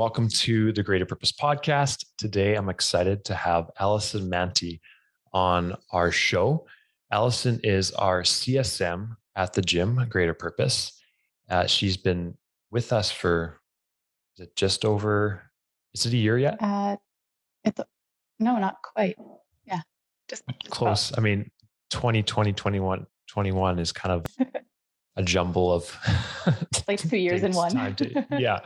welcome to the Greater Purpose Podcast. Today, I'm excited to have Allyson Mantey on our show. Allyson is our CSM at the gym, Greater Purpose. She's been with us for, is it a year yet? It's no, not quite. Yeah, just Close. about. I mean, 2020, 21 is kind of a jumble of Like 2 years in one. Yeah.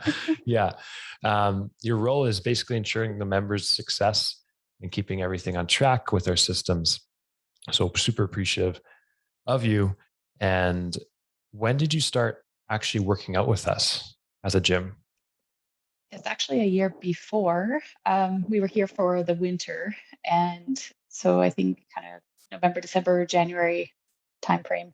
Your role is basically ensuring the members' success and keeping everything on track with our systems. So super appreciative of you. And when did you start actually working out with us as a gym? It's actually a year before. We were here for the winter, and so I think kind of November, December, January timeframe,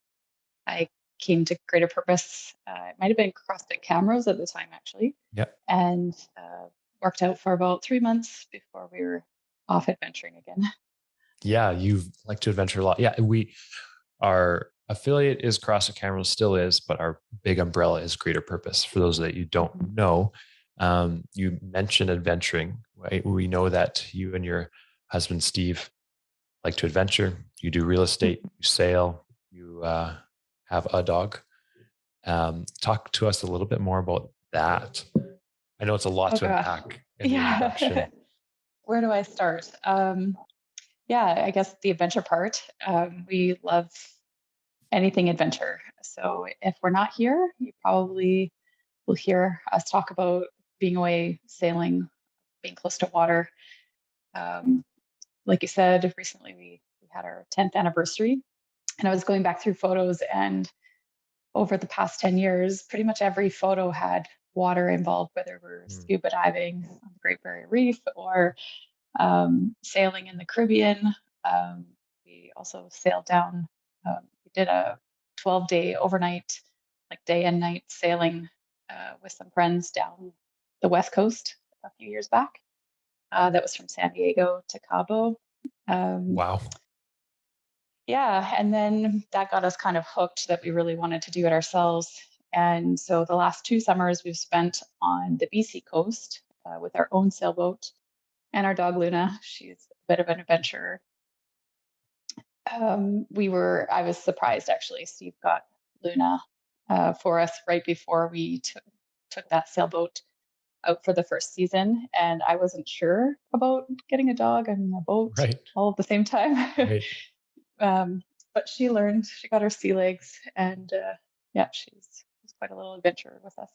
I came to Greater Purpose. It might have been CrossFit Cameras at the time, actually, Yep. and worked out for about 3 months before we were off adventuring again. Yeah, you like to adventure a lot. Yeah, our affiliate is CrossFit Cameras, still is, but our big umbrella is Greater Purpose. For those that you don't know, you mentioned adventuring, right? We know that you and your husband, Steve, like to adventure. You do real estate, you sail, you have a dog. Talk to us a little bit more about that. I know it's a lot to unpack in the introduction. Where do I start? Yeah, I guess the adventure part. We love anything adventure. So if we're not here, you probably will hear us talk about being away, sailing, being close to water. Like you said, recently we had our 10th anniversary, and I was going back through photos, and over the past 10 years, pretty much every photo had water involved, whether we're scuba diving on the Great Barrier Reef or sailing in the Caribbean. We also sailed down, we did a 12-day overnight, like day and night sailing with some friends down the West Coast a few years back. That was from San Diego to Cabo. Wow. Yeah, and then that got us kind of hooked that we really wanted to do it ourselves. And so the last 2 summers we've spent on the BC coast with our own sailboat and our dog Luna. She's a bit of an adventurer. I was surprised actually. Steve got Luna for us right before we took that sailboat out for the first season, and I wasn't sure about getting a dog and a boat all at the same time. Right. But she learned. She got her sea legs, and she's quite a little adventurer with us.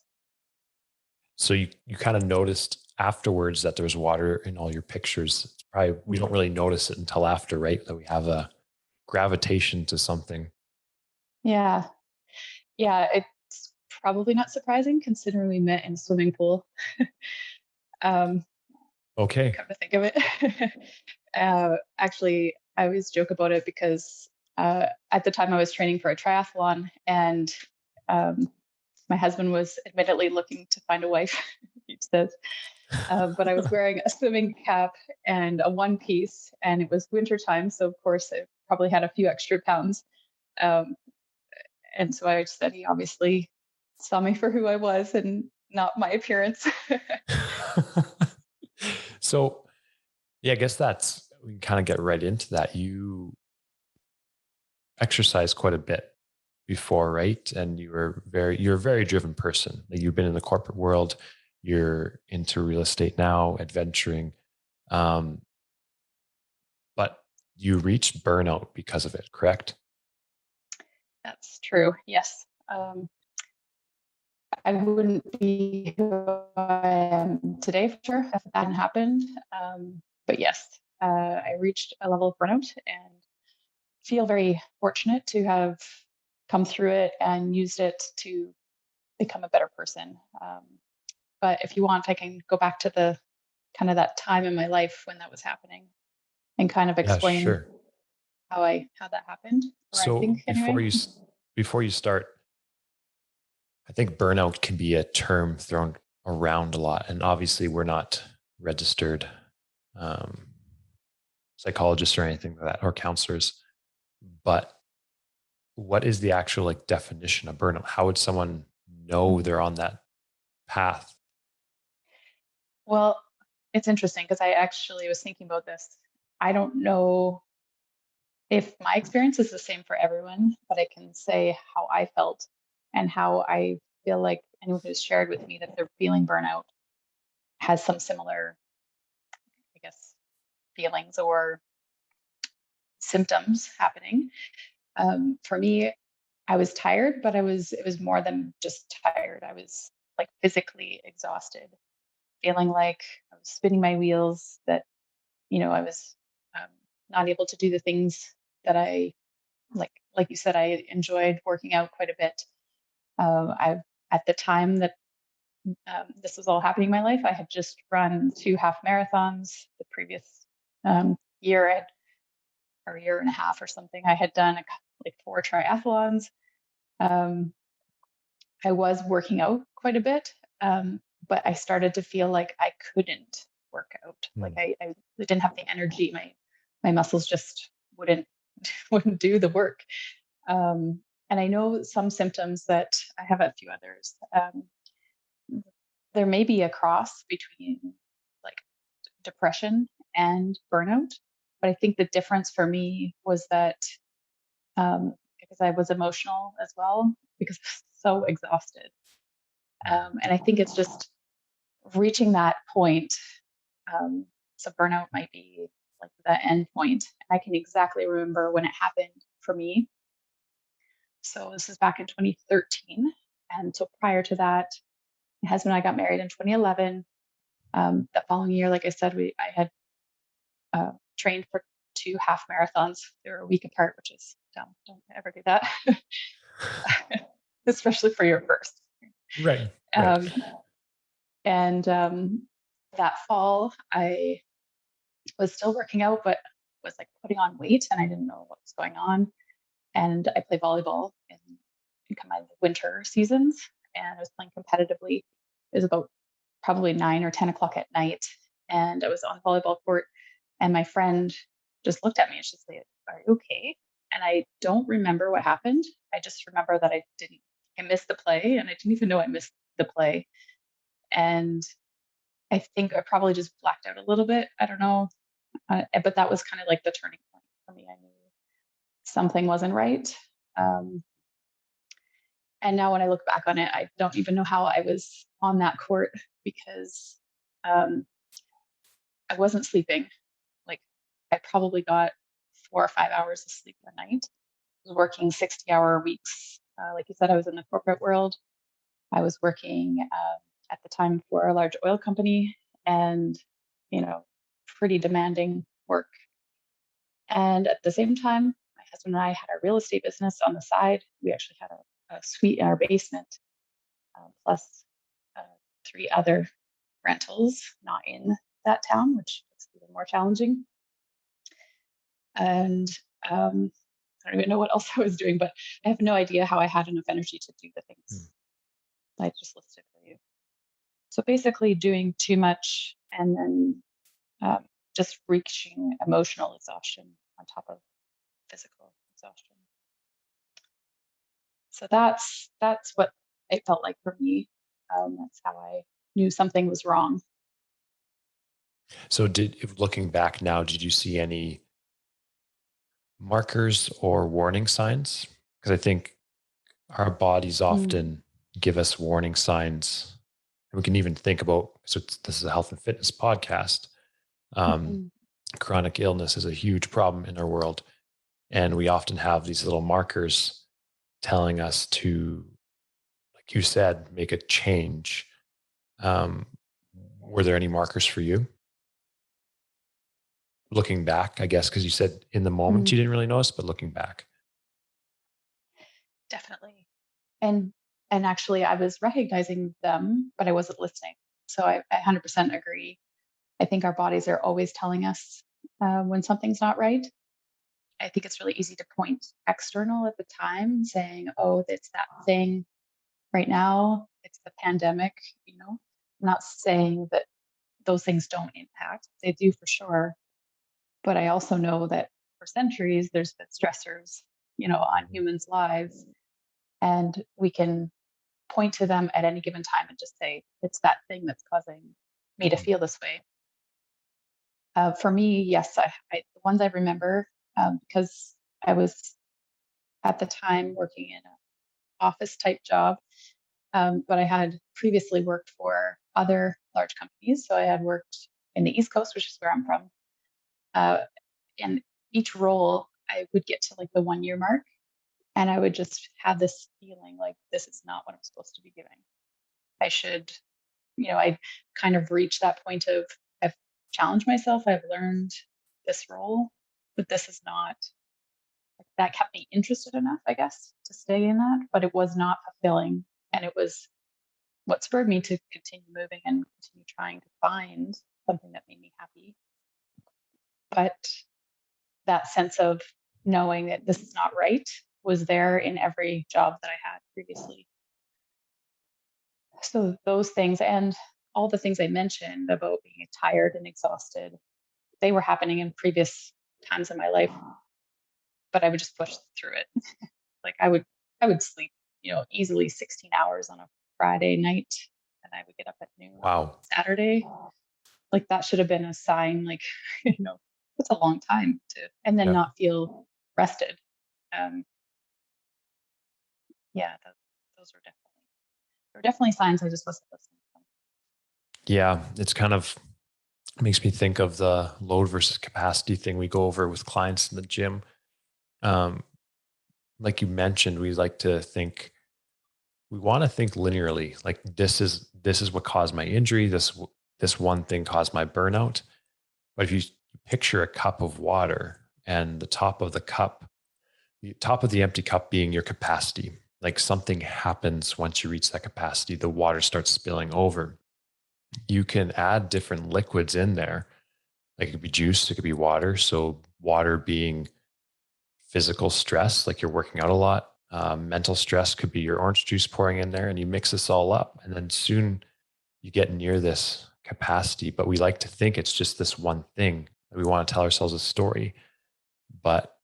So you kind of noticed afterwards that there was water in all your pictures. It's probably we don't really notice it until after, right? That we have a gravitation to something. Yeah. It's probably not surprising considering we met in a swimming pool. Okay. Come to think of it. Actually, I always joke about it because at the time I was training for a triathlon, and my husband was admittedly looking to find a wife, he says. But I was wearing a swimming cap and a one piece, and it was wintertime. So, of course, it probably had a few extra pounds. And so I said he obviously saw me for who I was and not my appearance. So, yeah, I guess we can kind of get right into that. You exercised quite a bit before, right? And you're a very driven person. Like, you've been in the corporate world, you're into real estate now, adventuring. But you reached burnout because of it, correct? That's true. Yes. I wouldn't be who I am today for sure if that hadn't happened. But yes, I reached a level of burnout and feel very fortunate to have come through it and used it to become a better person. But if you want, I can go back to the kind of that time in my life when that was happening and kind of explain how that happened. So before you start, I think burnout can be a term thrown around a lot. And obviously we're not registered psychologists or anything like that, or counselors. But what is the actual definition of burnout? How would someone know they're on that path? Well, it's interesting because I actually was thinking about this. I don't know if my experience is the same for everyone, but I can say how I felt and how I feel like anyone who's shared with me that they're feeling burnout has some similar, I guess, feelings or symptoms happening. For me, I was tired, but it was more than just tired. I was like physically exhausted, feeling like I was spinning my wheels, that, I was um, not able to do the things that I like you said, I enjoyed working out quite a bit. I At the time that this was all happening in my life, I had just run 2 half marathons. The previous year, or year and a half or something, I had done like 4 triathlons. Um, I was working out quite a bit, but I started to feel like I couldn't work out. Like Hmm. I didn't have the energy. My muscles just wouldn't wouldn't do the work. Um, and I know some symptoms that I have a few others. There may be a cross between like depression and burnout, but I think the difference for me was that because I was emotional as well, because I was so exhausted. And I think it's just reaching that point. Um, so burnout might be like the end point. And I can exactly remember when it happened for me. So this is back in 2013. And so prior to that, my husband and I got married in 2011. That following year, like I said, I had trained for 2 half marathons. They were a week apart, which is dumb. Don't ever do that, especially for your first. Right. Right. Um, and that fall, I was still working out, but was like putting on weight, and I didn't know what was going on. And I play volleyball in kind of winter seasons, and I was playing competitively. It was about probably 9 or 10 o'clock at night, and I was on the volleyball court, and my friend just looked at me and she said, "Are you okay?" And I don't remember what happened. I just remember that I missed the play, and I didn't even know I missed the play. And I think I probably just blacked out a little bit. I don't know, but that was kind of like the turning point for me. I knew something wasn't right. Um, and now when I look back on it, I don't even know how I was on that court because um, I wasn't sleeping. Like I probably got 4 or 5 hours of sleep a night. I was working 60-hour weeks. Like you said, I was in the corporate world. I was working at the time for a large oil company, and you know, pretty demanding work. And at the same time, my husband and I had our real estate business on the side. We actually had a suite in our basement, plus uh, 3 other rentals not in that town, which is even more challenging. And I don't even know what else I was doing, but I have no idea how I had enough energy to do the Hmm. things I just listed for you. So basically, doing too much and then um, just reaching emotional exhaustion on top of physical exhaustion. So that's what it felt like for me. That's how I knew something was wrong. So, if looking back now, did you see any markers or warning signs? Because I think our bodies Mm, often give us warning signs. And we can even think about, this is a health and fitness podcast. Um, mhm. Chronic illness is a huge problem in our world. And we often have these little markers telling us to, like you said, make a change. Um, were there any markers for you? Looking back, I guess, because you said in the moment you Mm, didn't really notice, but looking back. definitely. And and actually, I was recognizing them, but I wasn't listening. So I 100% agree. I think our bodies are always telling us when something's not right. I think it's really easy to point external at the time, saying, "Oh, it's that thing right now. It's the pandemic." I'm not saying that those things don't impact. They do for sure. But I also know that for centuries, there's been stressors, on humans' lives, and we can point to them at any given time and just say, it's that thing that's causing me to feel this way. For me, yes, the ones I remember, because I was at the time working in an office type job, but I had previously worked for other large companies. So I had worked in the East Coast, which is where I'm from. Uh, and each role, I would get to like the 1 year mark, and I would just have this feeling like this is not what I'm supposed to be doing. I should, I kind of reached that point of I've challenged myself, I've learned this role, but this is not that kept me interested enough, I guess, to stay in that, but it was not fulfilling. And it was what spurred me to continue moving and continue trying to find something that made me happy. But that sense of knowing that this is not right was there in every job that I had previously. So those things and all the things I mentioned about being tired and exhausted, they were happening in previous times in my life, but I would just push through it. Like I would sleep, easily 16 hours on a Friday night, and I would get up at noon on Wow. Saturday. Like that should have been a sign, like, it's a long time to, and then Yeah. not feel rested. Um, yeah, those were definitely signs I just wasn't listening to them. Yeah. It's kind of makes me think of the load versus capacity thing we go over with clients in the gym. Um, like you mentioned, we want to think linearly. Like this is what caused my injury. This one thing caused my burnout. But if you picture a cup of water and the top of the empty cup being your capacity, like something happens once you reach that capacity, the water starts spilling over. You can add different liquids in there. Like it could be juice, it could be water. So water being physical stress, like you're working out a lot. Mental stress could be your orange juice pouring in there, and you mix this all up, and then soon you get near this capacity. But we like to think it's just this one thing. We want to tell ourselves a story, but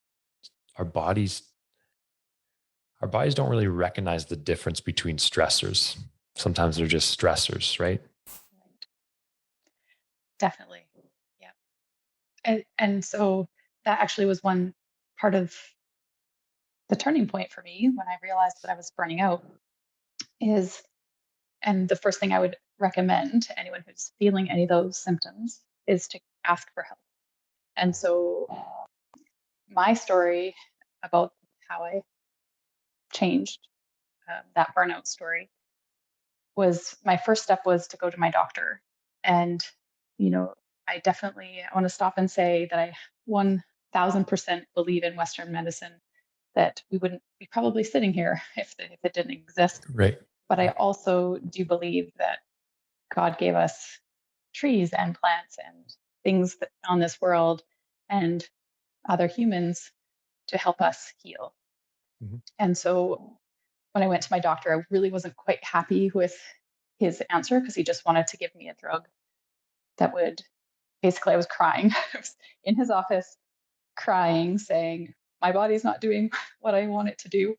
our bodies our bodies don't really recognize the difference between stressors. Sometimes they're just stressors, right? Right. Definitely. Yeah. And so that actually was one part of the turning point for me when I realized that I was burning out is, and the first thing I would recommend to anyone who's feeling any of those symptoms is to ask for help. And so my story about how I changed, that burnout story, was my first step was to go to my doctor. And, you know, I want to stop and say that I 1000% believe in Western medicine, that we wouldn't be probably sitting here if it didn't exist. Right. But I also do believe that God gave us trees and plants and things that on this world and other humans to help us heal. Mhm. And so when I went to my doctor, I really wasn't quite happy with his answer because he just wanted to give me a drug that would basically, I was crying. I was in his office crying, saying, my body's not doing what I want it to do.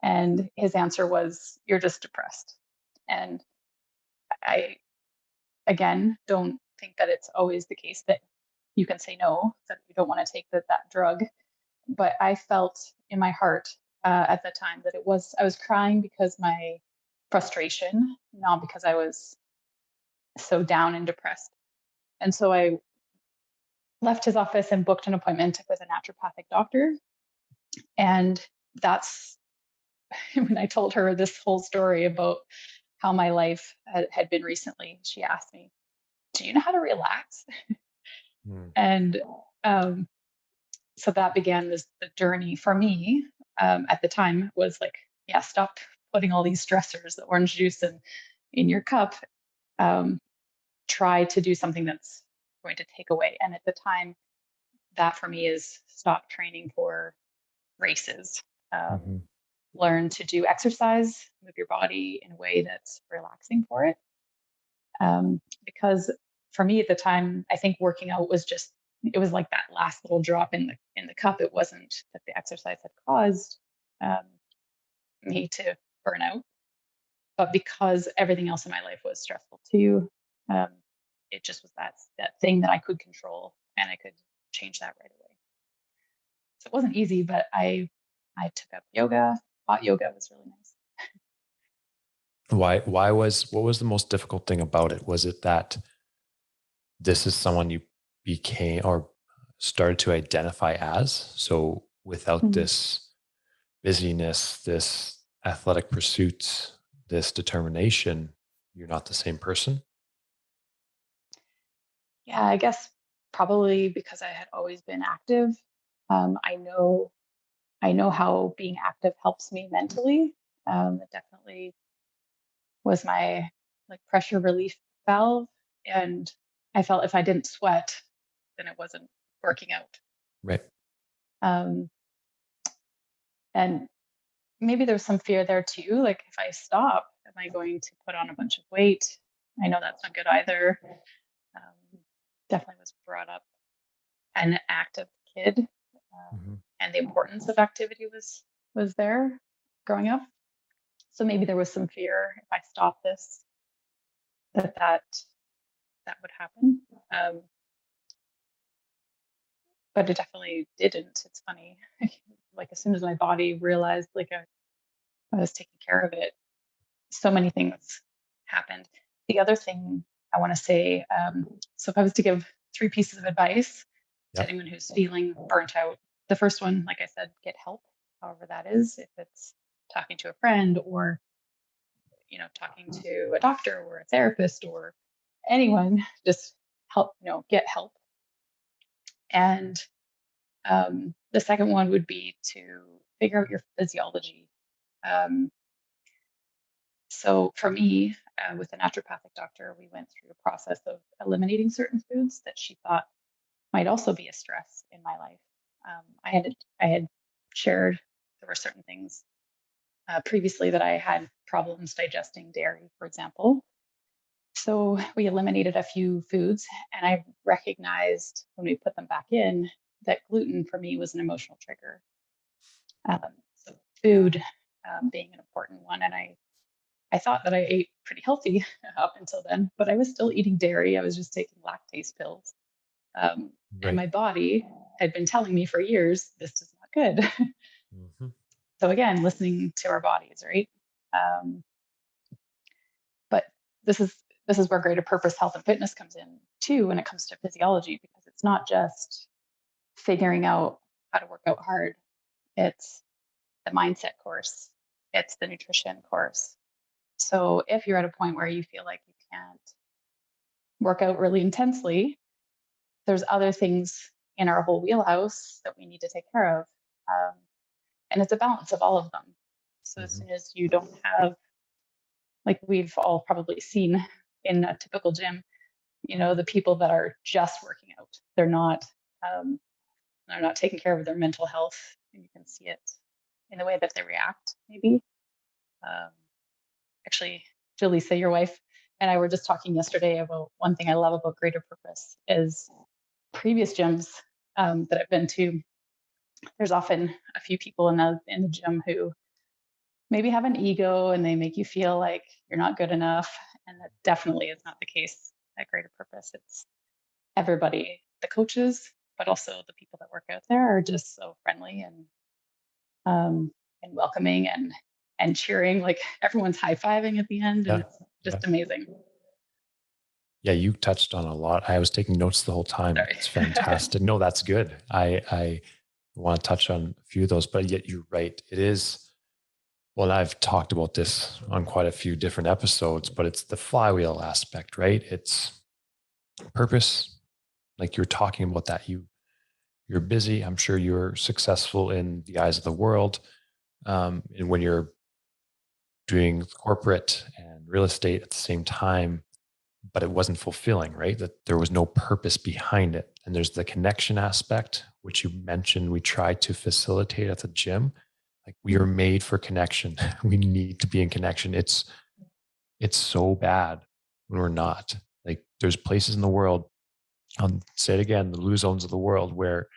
And his answer was, you're just depressed. And I, again, don't think that it's always the case that you can say no, that you don't want to take that drug. But I felt in my heart at the time that I was crying because my frustration, not because I was so down and depressed. And so I left his office and booked an appointment with a naturopathic doctor. And that's when I told her this whole story about how my life had been recently. She asked me, do you know how to relax? Mm. And um, so that began the journey for me. At the time was like, yeah, stop putting all these stressors, the orange juice in your cup. Um, Try to do something that's going to take away. And at the time, that for me is stop training for races. Mhm. Learn to do exercise, move your body in a way that's relaxing for it. Because for me at the time, I think working out was just, it was like that last little drop in the cup. It wasn't that the exercise had caused um, me to burn out, but because everything else in my life was stressful too. Um, it just was that thing that I could control, and I could change that right away. So it wasn't easy, but I took up yoga. Hot yoga was really nice. What was the most difficult thing about it? Was it that this is someone you became or started to identify as? So without Mm. this busyness, this athletic pursuits, this determination, you're not the same person? Yeah, I guess probably because I had always been active. I know how being active helps me mentally. It definitely was my like pressure relief valve, and I felt if I didn't sweat, then it wasn't working out. Right. Um, and maybe there's some fear there too. Like if I stop, am I going to put on a bunch of weight? I know that's not good either. Definitely was brought up an active kid, Mhm. and the importance of activity was there growing up. So maybe there was some fear if I stop this that that would happen. Um, but it definitely didn't. It's funny. Like as soon as my body realized like I was taking care of it, so many things happened. The other thing I want to say, so if I was to give three pieces of advice to Yep. anyone who's feeling burnt out, the first one, like I said, get help, however that is. If it's talking to a friend or talking to a doctor or a therapist or anyone, just help, get help. And the second one would be to figure out your physiology. Um, so for me, with a naturopathic doctor, we went through a process of eliminating certain foods that she thought might also be a stress in my life. I had shared there were certain things previously that I had problems digesting dairy, for example. So we eliminated a few foods, and I recognized when we put them back in that gluten for me was an emotional trigger. So food being an important one, and I thought that I ate pretty healthy up until then, but I was still eating dairy. I was just taking lactase pills, and Right. my body had been telling me for years this is not good. Mhm. So again, listening to our bodies, right? Um, but this is this is where greater purpose, health, and fitness comes in too when it comes to physiology, because it's not just figuring out how to work out hard. It's the mindset course. It's the nutrition course. So if you're at a point where you feel like you can't work out really intensely, there's other things in our whole wheelhouse that we need to take care of. Um, and it's a balance of all of them. So as Mhm. soon as you don't have, like we've all probably seen in a typical gym, the people that are just working out, um, they're not taking care of their mental health, and you can see it in the way that they react. Maybe um, actually, Jaleesa, your wife, and I were just talking yesterday about one thing I love about greater purpose is previous gyms that I've been to. There's often a few people in the gym who maybe have an ego and they make you feel like you're not good enough, and that definitely is not the case at greater purpose. It's everybody, the coaches, but also the people that work out there are just so friendly um, and welcoming and cheering. Like everyone's high fiving at the end, and Yeah. it's Yeah. just amazing. Yeah, you touched on a lot. I was taking notes the whole time. Sorry. It's fantastic. No, that's good. I want to touch on a few of those, but yet you're right. It is, well, I've talked about this on quite a few different episodes, but it's the flywheel aspect, right? It's purpose. Like you're talking about that. You're busy. I'm sure you're successful in the eyes of the world. And when you're doing corporate and real estate at the same time, but it wasn't fulfilling, right? That there was no purpose behind it. And there's the connection aspect, which you mentioned we try to facilitate at the gym. Like we are made for connection. We need to be in connection. It's so bad when we're not. Like there's places in the world, I'll say it again, the blue zones of the world where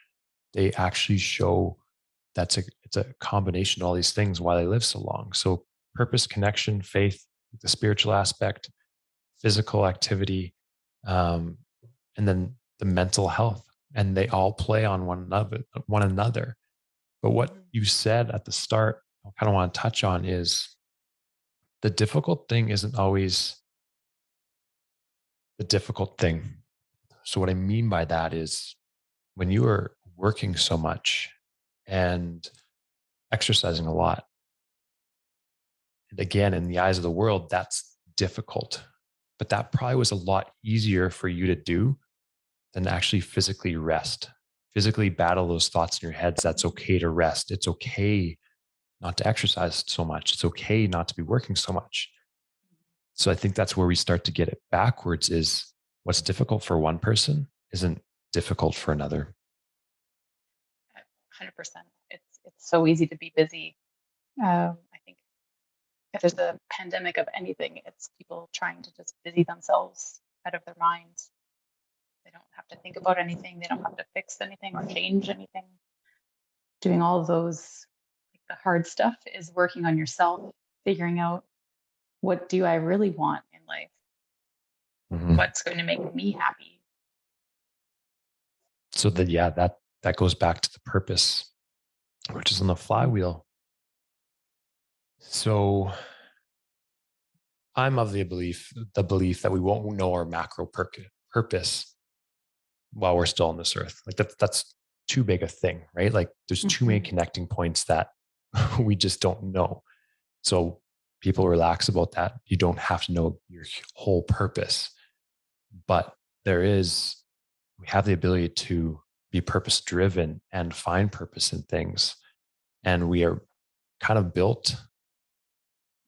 they actually show it's a combination of all these things why they live so long. So purpose, connection, faith, the spiritual aspect, physical activity, um, and then the mental health, and they all play on one another. But what Mhm. you said at the start, I kind of want to touch on is the difficult thing isn't always the difficult thing. So what I mean by that is when you are working so much and exercising a lot, and again, in the eyes of the world, that's difficult. But that probably was a lot easier for you to do than actually physically rest, physically battle those thoughts in your heads. That's okay to rest. It's okay not to exercise so much. It's okay not to be working so much. So I think that's where we start to get it backwards is what's difficult for one person isn't difficult for another. 100%. It's so easy to be busy. I think if there's a pandemic of anything, it's people trying to just busy themselves out of their minds. They don't have to think about anything. They don't have to fix anything or change anything. Doing all of those, like the hard stuff is working on yourself, figuring out what do I really want in life? Mhm. What's going to make me happy? So that, yeah, that goes back to the purpose, which is on the flywheel. So I'm of the belief that we won't know our purpose while we're still on this earth. Like that's too big a thing, right? Like there's too many Mhm. connecting points that we just don't know. So people relax about that. You don't have to know your whole purpose, but we have the ability to be purpose driven and find purpose in things. And we are kind of built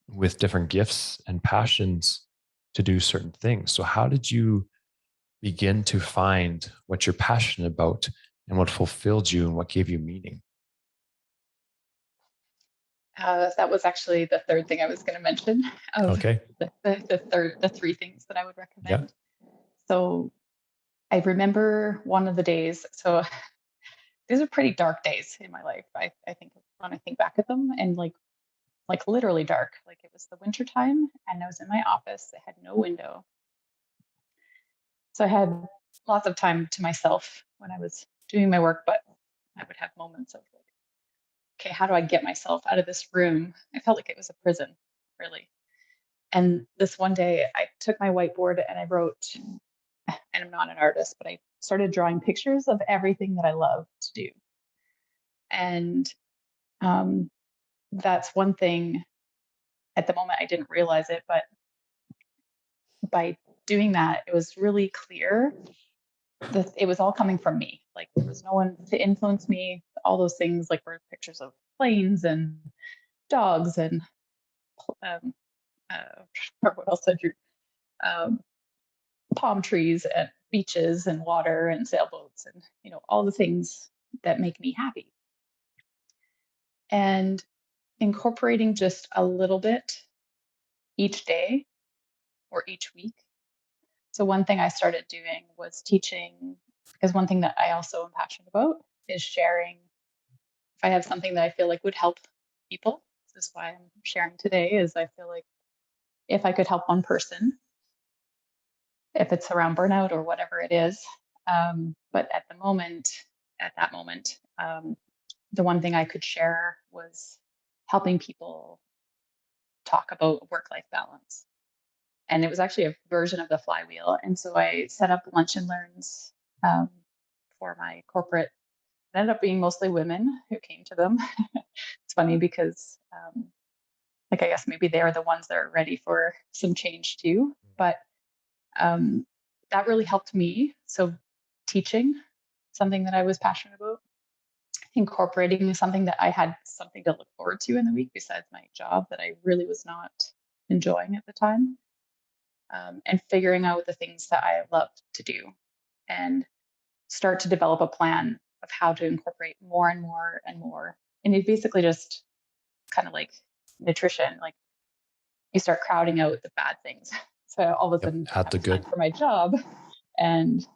with different gifts and passions to do certain things. So how did you begin to find what you're passionate about and what fulfilled you and what gave you meaning? That was actually the third thing I was going to mention of Okay. the three things that I would Yeah. recommend. So I remember one of the days. So these are pretty dark days in my life. I think when I think back at them, and like literally dark. Like it was the winter time, and I was in my office. I had no window, so I had lots of time to myself when I was doing my work. But I would have moments of like, okay, how do I get myself out of this room? I felt like it was a prison, really. And this one day, I took my whiteboard and I wrote, and I'm not an artist, but I started drawing pictures of everything that I love to do. And um, that's one thing at the moment I didn't realize it, but by doing that, it was really clear that it was all coming from me. Like there was no one to influence me. All those things like were pictures of planes and dogs and um, what else I drew? Um, palm trees and beaches and water and sailboats and all the things that make me happy. And incorporating just a little bit each day or each week. So one thing I started doing was teaching, because one thing that I also am passionate about is sharing. If I have something that I feel like would help people, this is why I'm sharing today, is I feel like if I could help one person, if it's around burnout or whatever it is. But at that moment, the one thing I could share was helping people talk about work life balance. And it was actually a version of the flywheel. And so I set up lunch and learns um, for my corporate. It ended up being mostly women who came to them. It's funny because, like, I guess maybe they're the ones that are ready for some change too. But um, that really helped me. So, teaching something that I was passionate about, incorporating something that I had something to look forward to in the week besides my job that I really was not enjoying at the time, and figuring out the things that I loved to do and start to develop a plan of how to incorporate more and more and more. And it basically just kind of like nutrition, like you start crowding out the bad things. So I all of a Yep. sudden didn't Add have the time good. for my job, and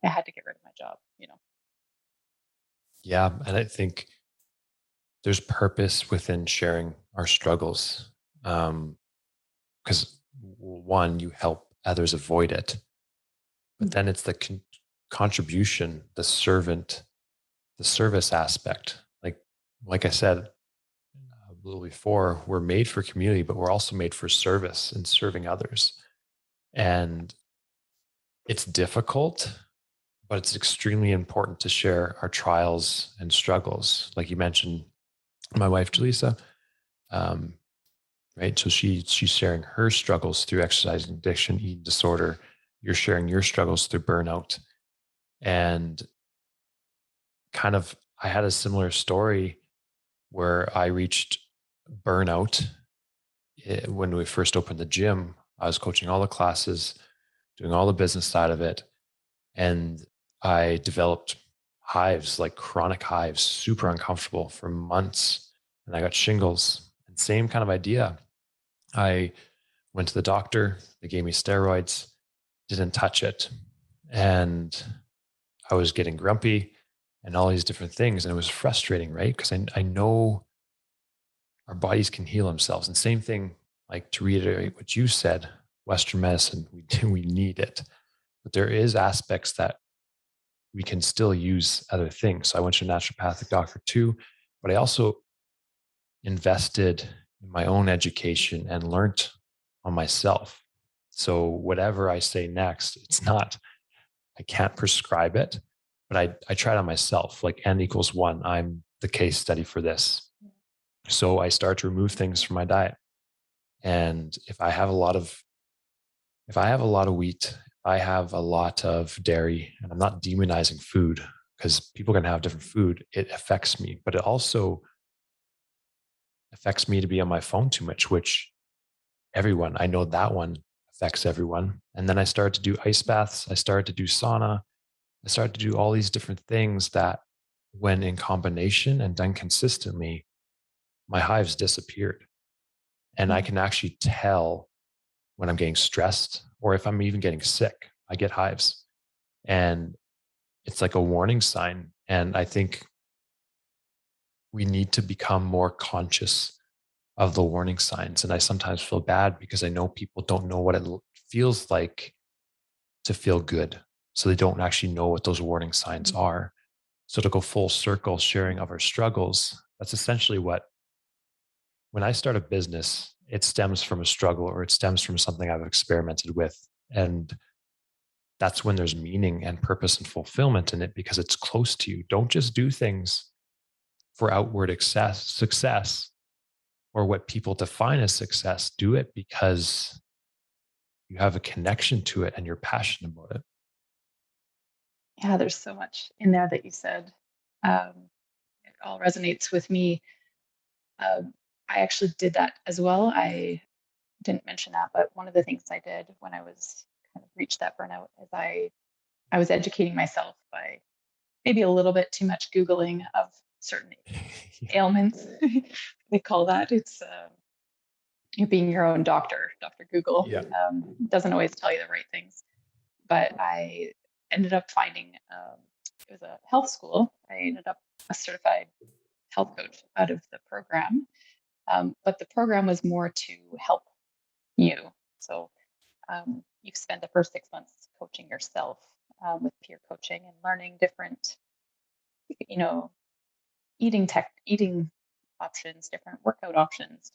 I had to get rid of my job. Yeah. And I think there's purpose within sharing our struggles. Because one, you help others avoid it. But then it's the contribution, the service aspect. Like I said a little before, we're made for community, but we're also made for service and serving others. And it's difficult, but it's extremely important to share our trials and struggles. Like you mentioned, my wife, Jaleesa, um, right? So she's sharing her struggles through exercise addiction, eating disorder. You're sharing your struggles through burnout. And kind of, I had a similar story where I reached burnout when we first opened the gym. I was coaching all the classes, doing all the business side of it. And I developed hives, like chronic hives, super uncomfortable for months. And I got shingles. And same kind of idea. I went to the doctor, they gave me steroids, didn't touch it. And I was getting grumpy and all these different things. And it was frustrating, right? Because I know our bodies can heal themselves. And same thing, like to reiterate what you said, Western medicine, we need it. But there is aspects that we can still use other things. So I went to a naturopathic doctor too, but I also invested in my own education and learned on myself. So whatever I say next, it's not, I can't prescribe it, but I tried on myself, like N equals one. I'm the case study for this. So I start to remove things from my diet. And if I have a lot of wheat, if I have a lot of dairy, and I'm not demonizing food because people can have different food, it affects me. But it also affects me to be on my phone too much, which everyone, I know that one affects everyone. And then I started to do ice baths. I started to do sauna. I started to do all these different things that, when in combination and done consistently, my hives disappeared. And I can actually tell when I'm getting stressed or if I'm even getting sick, I get hives. And it's like a warning sign. And I think we need to become more conscious of the warning signs. And I sometimes feel bad because I know people don't know what it feels like to feel good. So they don't actually know what those warning signs are. So to go full circle, sharing of our struggles, that's essentially what, when I start a business, it stems from a struggle or it stems from something I've experimented with. And that's when there's meaning and purpose and fulfillment in it because it's close to you. Don't just do things for outward success or what people define as success. Do it because you have a connection to it and you're passionate about it. Yeah, there's so much in there that you said. It all resonates with me. Um, I actually did that as well. I didn't mention that, but one of the things I did when I was kind of reached that burnout is I was educating myself by maybe a little bit too much Googling of certain Yeah. ailments. They call that. It's you're being your own doctor. Dr. Google Yeah. doesn't always tell you the right things. But I ended up finding it was a health school. I ended up a certified health coach out of the program. But the program was more to help you. So you spend the first 6 months coaching yourself with peer coaching and learning different, you know, eating options, different workout options,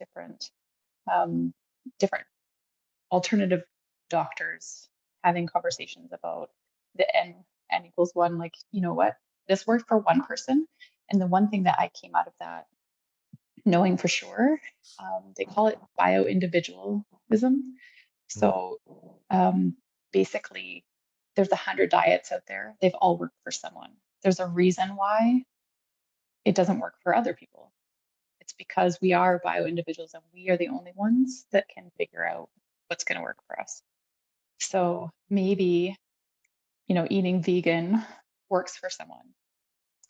um, different alternative doctors, having conversations about the n equals one. Like, you know what, this worked for one person, and the one thing that I came out of that knowing for sure, they call it bio individualism. Mm. So basically, there's 100 diets out there. They've all worked for someone. There's a reason why it doesn't work for other people. It's because we are bio individuals and we are the only ones that can figure out what's going to work for us. So maybe, eating vegan works for someone.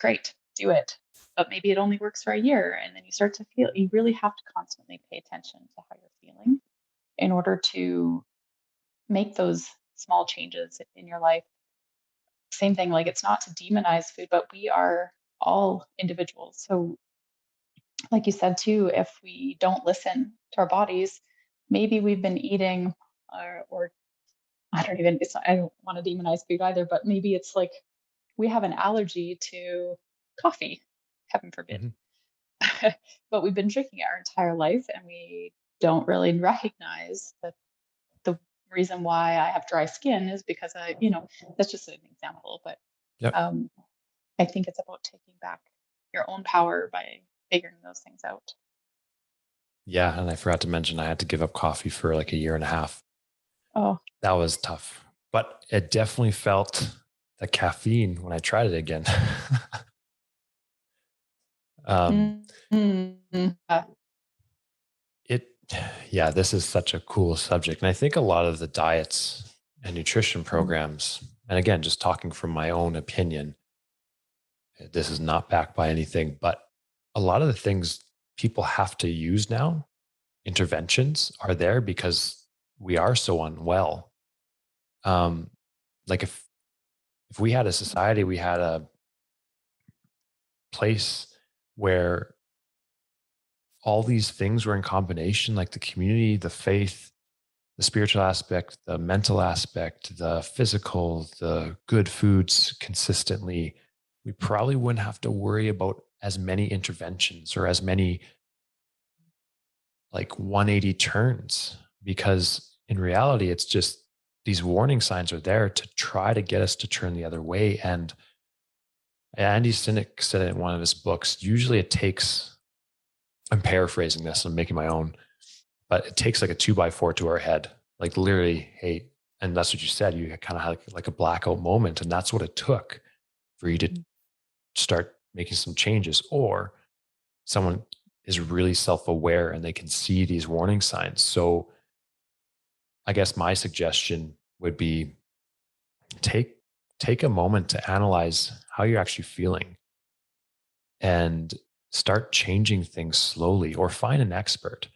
Great, do it. But maybe it only works for a year. And then you start to feel, you really have to constantly pay attention to how you're feeling in order to make those small changes in your life. Same thing, like it's not to demonize food, but we are all individuals. So, like you said too, if we don't listen to our bodies, maybe we've been eating or I don't want to demonize food either, but maybe it's like we have an allergy to coffee, heaven forbid. Mhm. But we've been drinking it our entire life and we don't really recognize that the reason why I have dry skin is because that's just an example. But Yep. um, I think it's about taking back your own power by figuring those things out. Yeah. And I forgot to mention I had to give up coffee for like a year and a half. Oh, That was tough, but it definitely felt the caffeine when I tried it again. um, mm-hmm. it, yeah, this is such a cool subject. And I think a lot of the diets and nutrition programs, and again, just talking from my own opinion, this is not backed by anything, but a lot of the things people have to use now, interventions are there because we are so unwell. Um, like if we had a society, we had a place where all these things were in combination, like the community, the faith, the spiritual aspect, the mental aspect, the physical, the good foods consistently, we probably wouldn't have to worry about as many interventions or as many like 180 turns, because in reality, it's just these warning signs are there to try to get us to turn the other way. And Andy Sinek said it in one of his books. Usually it takes, I'm paraphrasing this, I'm making my own, but it takes like a 2x4 to our head, like literally, hey, and that's what you said. You kind of had like a blackout moment. And that's what it took for you to start making some changes. Or someone is really self aware and they can see these warning signs. So I guess my suggestion would be take take a moment to analyze how you're actually feeling and start changing things slowly, or find an expert.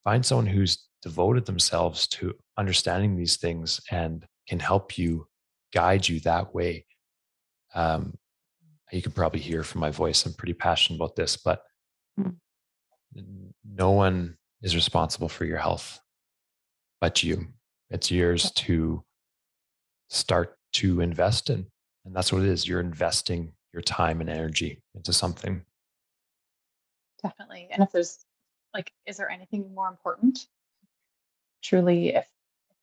Find someone who's devoted themselves to understanding these things and can help you, guide you that way. Um, you can probably hear from my voice, I'm pretty passionate about this, but no one is responsible for your health but you. It's yours to start to invest in. And that's what it is. You're investing your time and energy into something. Definitely. And if there's like, is there anything more important? Truly, if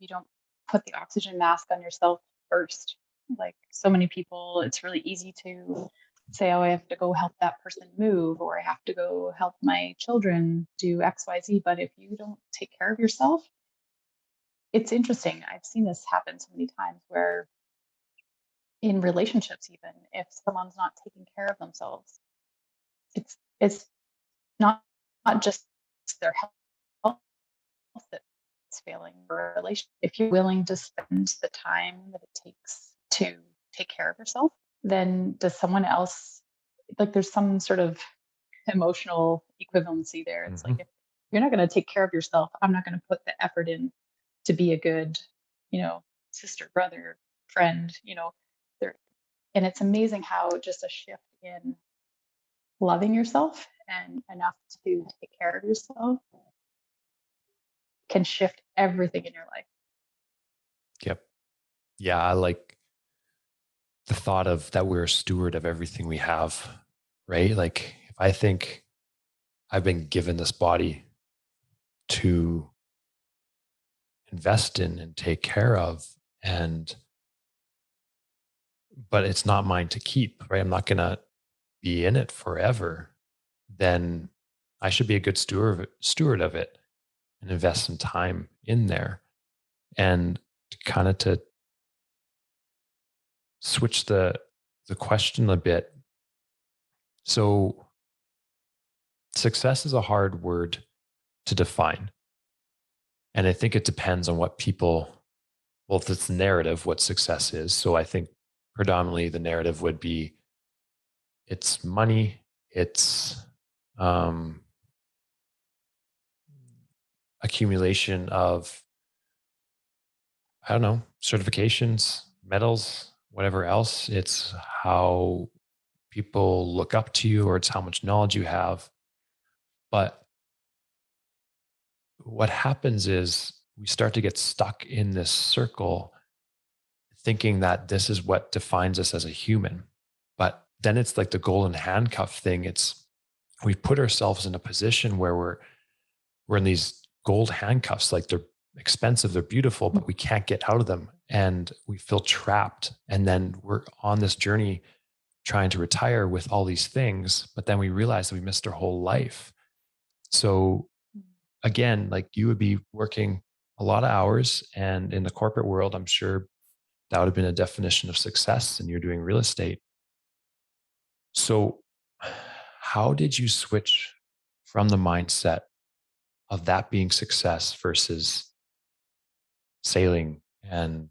you don't put the oxygen mask on yourself first, like so many people, it's really easy to say, oh, I have to go help that person move, or I have to go help my children do XYZ. But if you don't take care of yourself, it's interesting. I've seen this happen so many times where in relationships, even if someone's not taking care of themselves, it's not just their health that's failing for a relationship. If you're willing to spend the time that it takes to take care of yourself, then does someone else, like there's some sort of emotional equivalency there. It's like Mm-hmm. if you're not going to take care of yourself, I'm not going to put the effort in to be a good, you know, sister, brother, friend, there. And it's amazing how just a shift in loving yourself and enough to take care of yourself can shift everything in your life. Yep. Yeah. I like the thought of that we're a steward of everything we have, right? Like if I think I've been given this body to invest in and take care of, and but it's not mine to keep, right? I'm not going to be in it forever. Then I should be a good steward of it and invest some time in there. And kind of to switch the question a bit. So success is a hard word to define. And I think it depends on what people, well, if it's narrative, what success is. So I think predominantly the narrative would be it's money, it's um, accumulation of, I don't know, certifications, medals, whatever else. It's how people look up to you, or it's how much knowledge you have. But what happens is we start to get stuck in this circle thinking that this is what defines us as a human. But then it's like the golden handcuff thing. It's we put ourselves in a position where we're in these gold handcuffs, like they're expensive, they're beautiful, but we can't get out of them. And we feel trapped. And then we're on this journey trying to retire with all these things, but then we realize that we missed our whole life. So again, like you would be working a lot of hours, and in the corporate world, I'm sure that would have been a definition of success, and you're doing real estate. So how did you switch from the mindset of that being success versus sailing and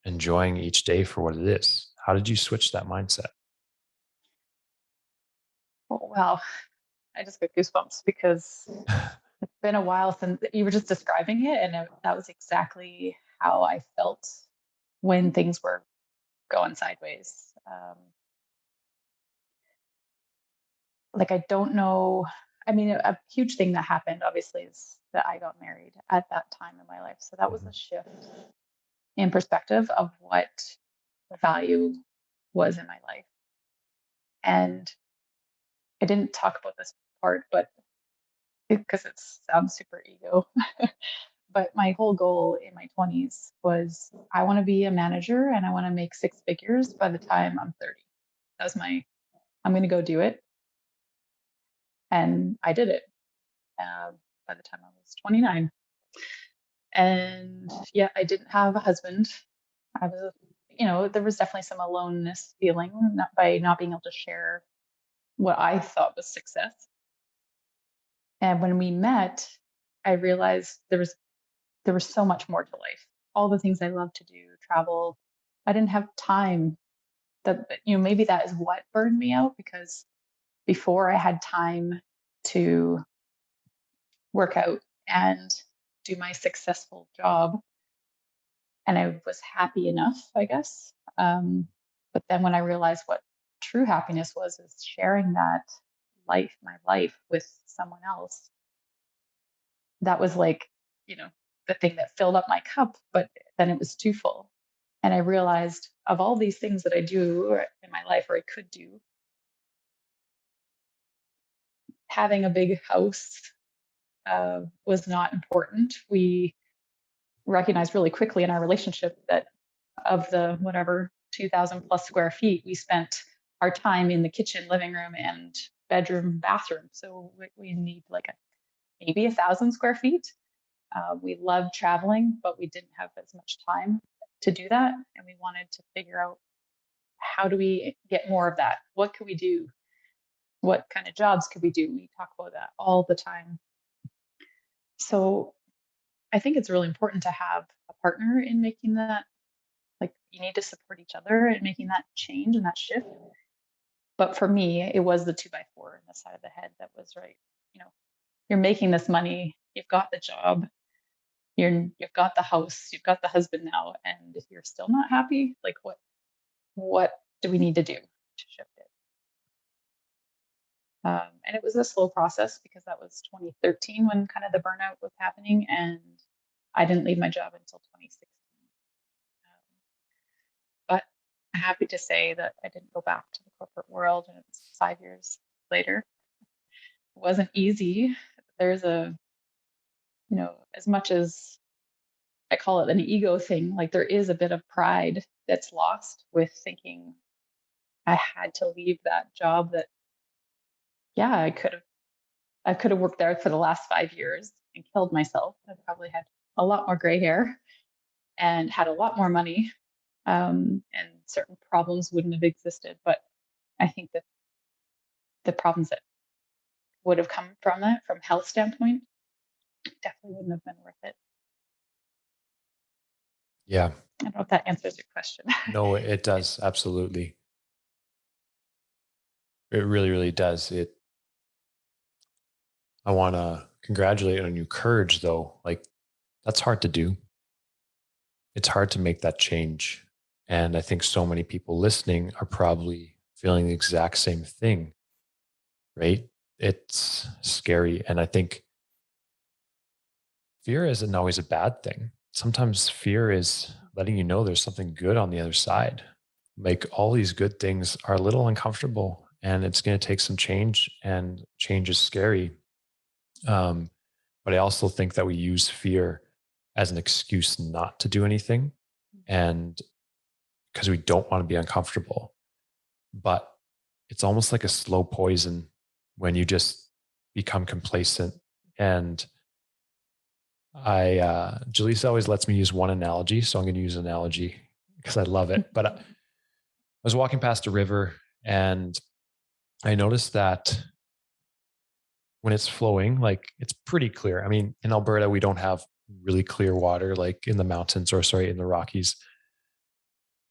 enjoying each day for what it is? How did you switch that mindset? Oh, wow. I just got goosebumps because it's been a while since you were just describing it. And that was exactly how I felt when things were going sideways. Like, I don't know. I mean, a huge thing that happened, obviously, is that I got married at that time in my life. So that was Mhm. a shift in perspective of what value was in my life. And I didn't talk about this part, but because it sounds super ego, but my whole goal in my 20s was I want to be a manager and I want to make six figures by the time I'm 30. That was I'm going to go do it. And I did it by the time I was 29. And yeah, I didn't have a husband. I was, there was definitely some aloneness feeling by not being able to share what I thought was success. And when we met, I realized there was so much more to life. All the things I love to do, travel. I didn't have time. Maybe that is what burned me out, because before I had time to work out and do my successful job, and I was happy enough, I guess. But then when I realized what true happiness was, is sharing that my life with someone else, that was like, you know, the thing that filled up my cup, but then it was too full. And I realized of all these things that I do in my life, or I could do, having a big house was not important. We recognized really quickly in our relationship that of the whatever 2,000 plus square feet, we spent our time in the kitchen, living room, and bedroom, bathroom. So we need like maybe 1,000 square feet. We loved traveling, but we didn't have as much time to do that. And we wanted to figure out, how do we get more of that? What could we do? What kind of jobs could we do? We talk about that all the time. So I think it's really important to have a partner in making that. Like, you need to support each other in making that change and that shift. But for me, it was the 2x4 in the side of the head that was right. You know, you're making this money, you've got the job, you've got the house, you've got the husband now, and if you're still not happy, like what do we need to do to shift it? And it was a slow process, because that was 2013 when kind of the burnout was happening, and I didn't leave my job until 2016. But I'm happy to say that I didn't go back to the corporate world, and it's 5 years later. It wasn't easy. There's as much as I call it an ego thing, like there is a bit of pride that's lost with thinking I had to leave that job that, yeah, I could have worked there for the last 5 years and killed myself. I probably had a lot more gray hair and had a lot more money, and certain problems wouldn't have existed. But I think that the problems that would have come from it, from health standpoint, definitely wouldn't have been worth it. Yeah, I don't know if that answers your question. no, it does. Absolutely. It really, really does. I want to congratulate on your courage though. Like that's hard to do. It's hard to make that change. And I think so many people listening are probably feeling the exact same thing, right? It's scary. And I think fear isn't always a bad thing. sometimes fear is letting you know there's something good on the other side. Like all these good things are a little uncomfortable and it's going to take some change, and change is scary. Um, but I also think that we use fear as an excuse not to do anything, and because we don't want to be uncomfortable. But it's almost like a slow poison when you just become complacent. And Jaleesa always lets me use one analogy, so I'm going to use an analogy because I love it. But I was walking past a river and I noticed that when it's flowing, like it's pretty clear. I mean, in Alberta, we don't have really clear water like in the mountains, or sorry, in the Rockies.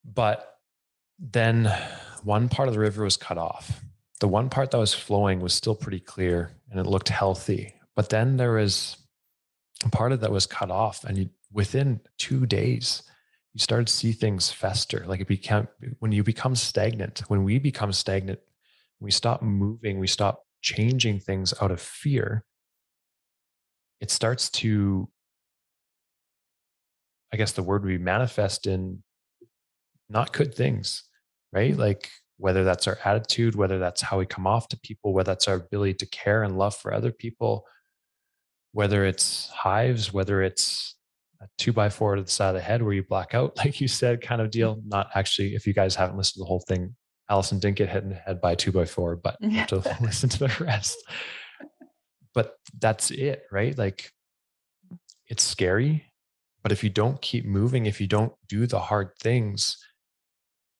But then one part of the river was cut off. The one part that was flowing was still pretty clear and it looked healthy. But then there was a part of that was cut off, and within 2 days, you started to see things fester. Like it became, when you become stagnant, when we become stagnant, we stop moving, we stop changing things out of fear, it starts to, I guess the word would be, manifest in not good things, right? Like whether that's our attitude, whether that's how we come off to people, whether that's our ability to care and love for other people, whether it's hives, whether it's a 2x4 to the side of the head where you black out, like you said, kind of deal. Not actually, if you guys haven't listened to the whole thing, Allyson didn't get hit in the head by a 2x4, but you have to listen to the rest. But that's it, right? Like it's scary, but if you don't keep moving, if you don't do the hard things,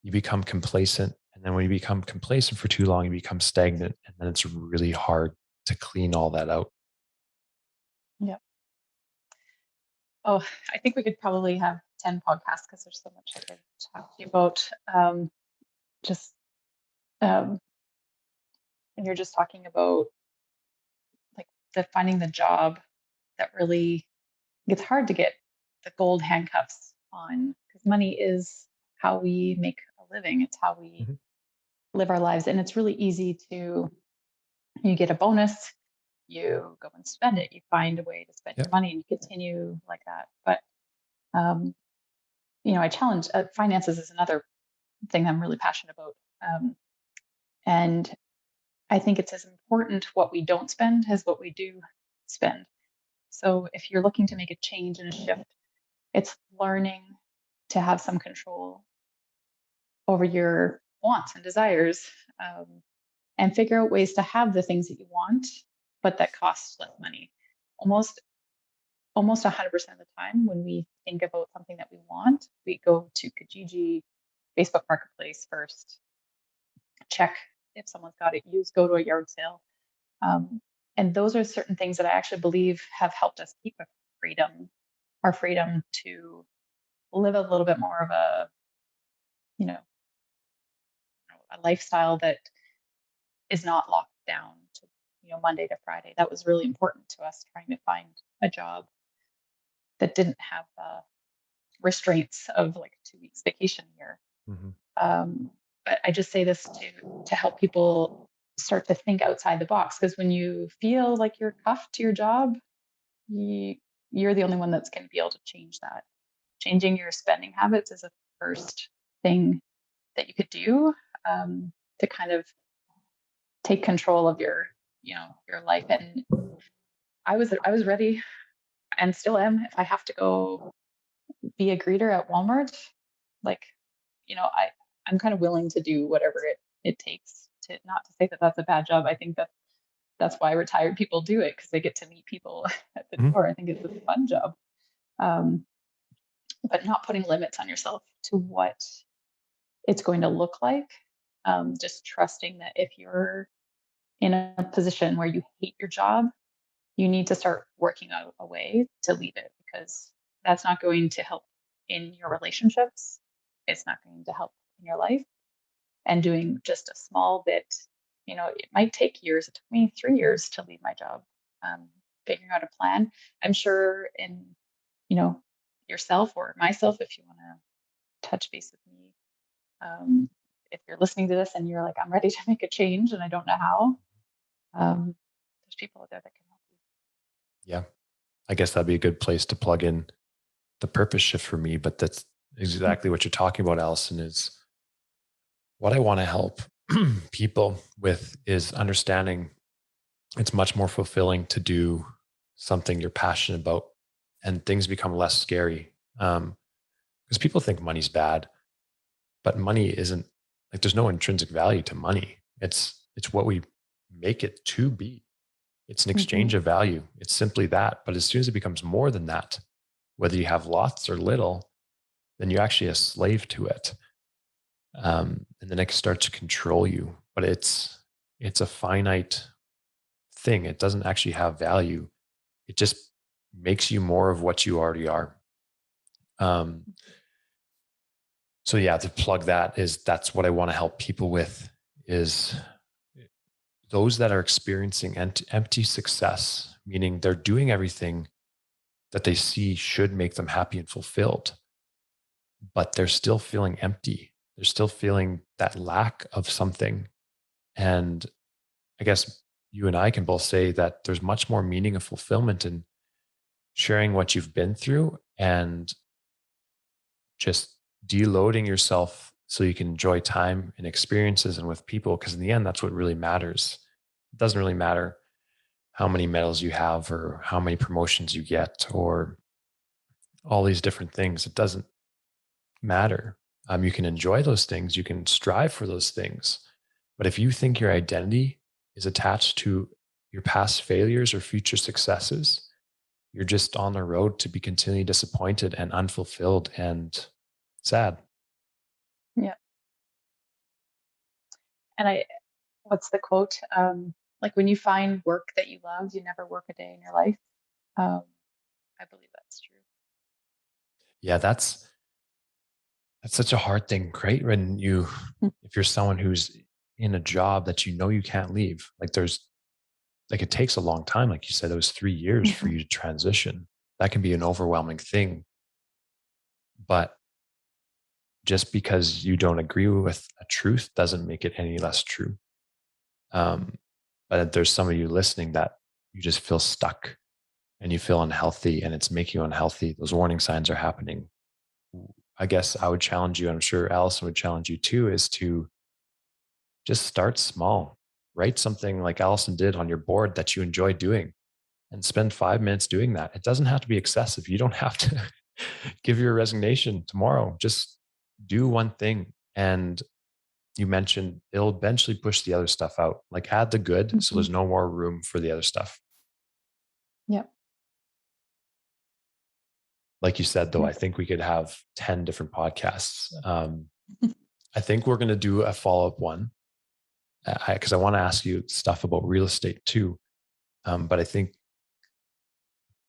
you become complacent. And then when you become complacent for too long, you become stagnant. And then it's really hard to clean all that out. Yeah. Oh, I think we could probably have 10 podcasts because there's so much I could talk to you about. Just and you're just talking about like the finding the job that really it's hard to get the gold handcuffs on because money is how we make a living. It's how we Mhm. live our lives, and it's really easy to you get a bonus, you go and spend it, you find a way to spend Yeah. your money, and you continue like that. But um, I challenge finances is another thing I'm really passionate about. And I think it's as important what we don't spend as what we do spend. So if you're looking to make a change and a shift, it's learning to have some control over your wants and desires, and figure out ways to have the things that you want, but that cost less money. Almost almost 100% of the time when we think about something that we want, we go to Kijiji, Facebook Marketplace first, check if someone's got it used, go to a yard sale. Um, and those are certain things that I actually believe have helped us keep our freedom to live a little bit more of you know, a lifestyle that is not locked down to, Monday to Friday. That was really important to us trying to find a job that didn't have restraints of like 2 weeks vacation a year. Mhm. But I just say this to help people start to think outside the box because when you feel like you're cuffed to your job, you're the only one that's going to be able to change that. Changing your spending habits is a first thing that you could do, to kind of take control of your life. And I was ready and still am. If I have to go be a greeter at Walmart, like I'm kind of willing to do whatever it takes to not to say that that's a bad job. I think that's why retired people do it because they get to meet people at the Mhm. door. I think it's a fun job. Um, but not putting limits on yourself to what it's going to look like. Just trusting that if you're in a position where you hate your job, you need to start working out a way to leave it because that's not going to help in your relationships. It's not going to help in your life. And doing just a small bit, it might take years. It took me 3 years to leave my job. Figuring out a plan. I'm sure in, you know, yourself or myself, if you want to touch base with me, um, if you're listening to this and you're like, I'm ready to make a change and I don't know how, there's people out there that can help you. Yeah. I guess that'd be a good place to plug in the purpose shift for me, but that's exactly what you're talking about, Allison, is what I want to help people with is understanding it's much more fulfilling to do something you're passionate about and things become less scary. Because people think money's bad, but money isn't like there's no intrinsic value to money. It's what we make it to be. It's an Hmm. exchange of value. It's simply that. But as soon as it becomes more than that, whether you have lots or little, then you're actually a slave to it. And then it starts to control you. But it's a finite thing. It doesn't actually have value. It just makes you more of what you already are. Um, so yeah, to plug that is that's what I want to help people with is those that are experiencing empty success, meaning they're doing everything that they see should make them happy and fulfilled, but they're still feeling empty. They're still feeling that lack of something. And I guess you and I can both say that there's much more meaning and fulfillment in sharing what you've been through and just deloading yourself so you can enjoy time and experiences and with people. Because in the end, that's what really matters. It doesn't really matter how many medals you have or how many promotions you get or all these different things. It doesn't matter. You can enjoy those things, you can strive for those things. But if you think your identity is attached to your past failures or future successes, you're just on the road to be continually disappointed and unfulfilled and sad. Yeah. And what's the quote? Like when you find work that you love, you never work a day in your life. Um, I believe that's true. Yeah, that's such a hard thing, right? When you, if you're someone who's in a job that you know you can't leave, like there's, like it takes a long time. Like you said, it was 3 years for Mhm. you to transition. That can be an overwhelming thing. But just because you don't agree with a truth doesn't make it any less true. Um, but there's some of you listening that you just feel stuck and you feel unhealthy and it's making you unhealthy. Those warning signs are happening. I guess I would challenge you, and I'm sure Allison would challenge you too, is to just start small. Write something like Allison did on your board that you enjoy doing and spend 5 minutes doing that. It doesn't have to be excessive. You don't have to give your resignation tomorrow. Just do one thing. And you mentioned it'll eventually push the other stuff out. Like add the good so Mhm. there's no more room for the other stuff. Yep. Like you said, though, I Yes. think we could have 10 different podcasts. I think we're going to do a follow up one because I want to ask you stuff about real estate too. But I think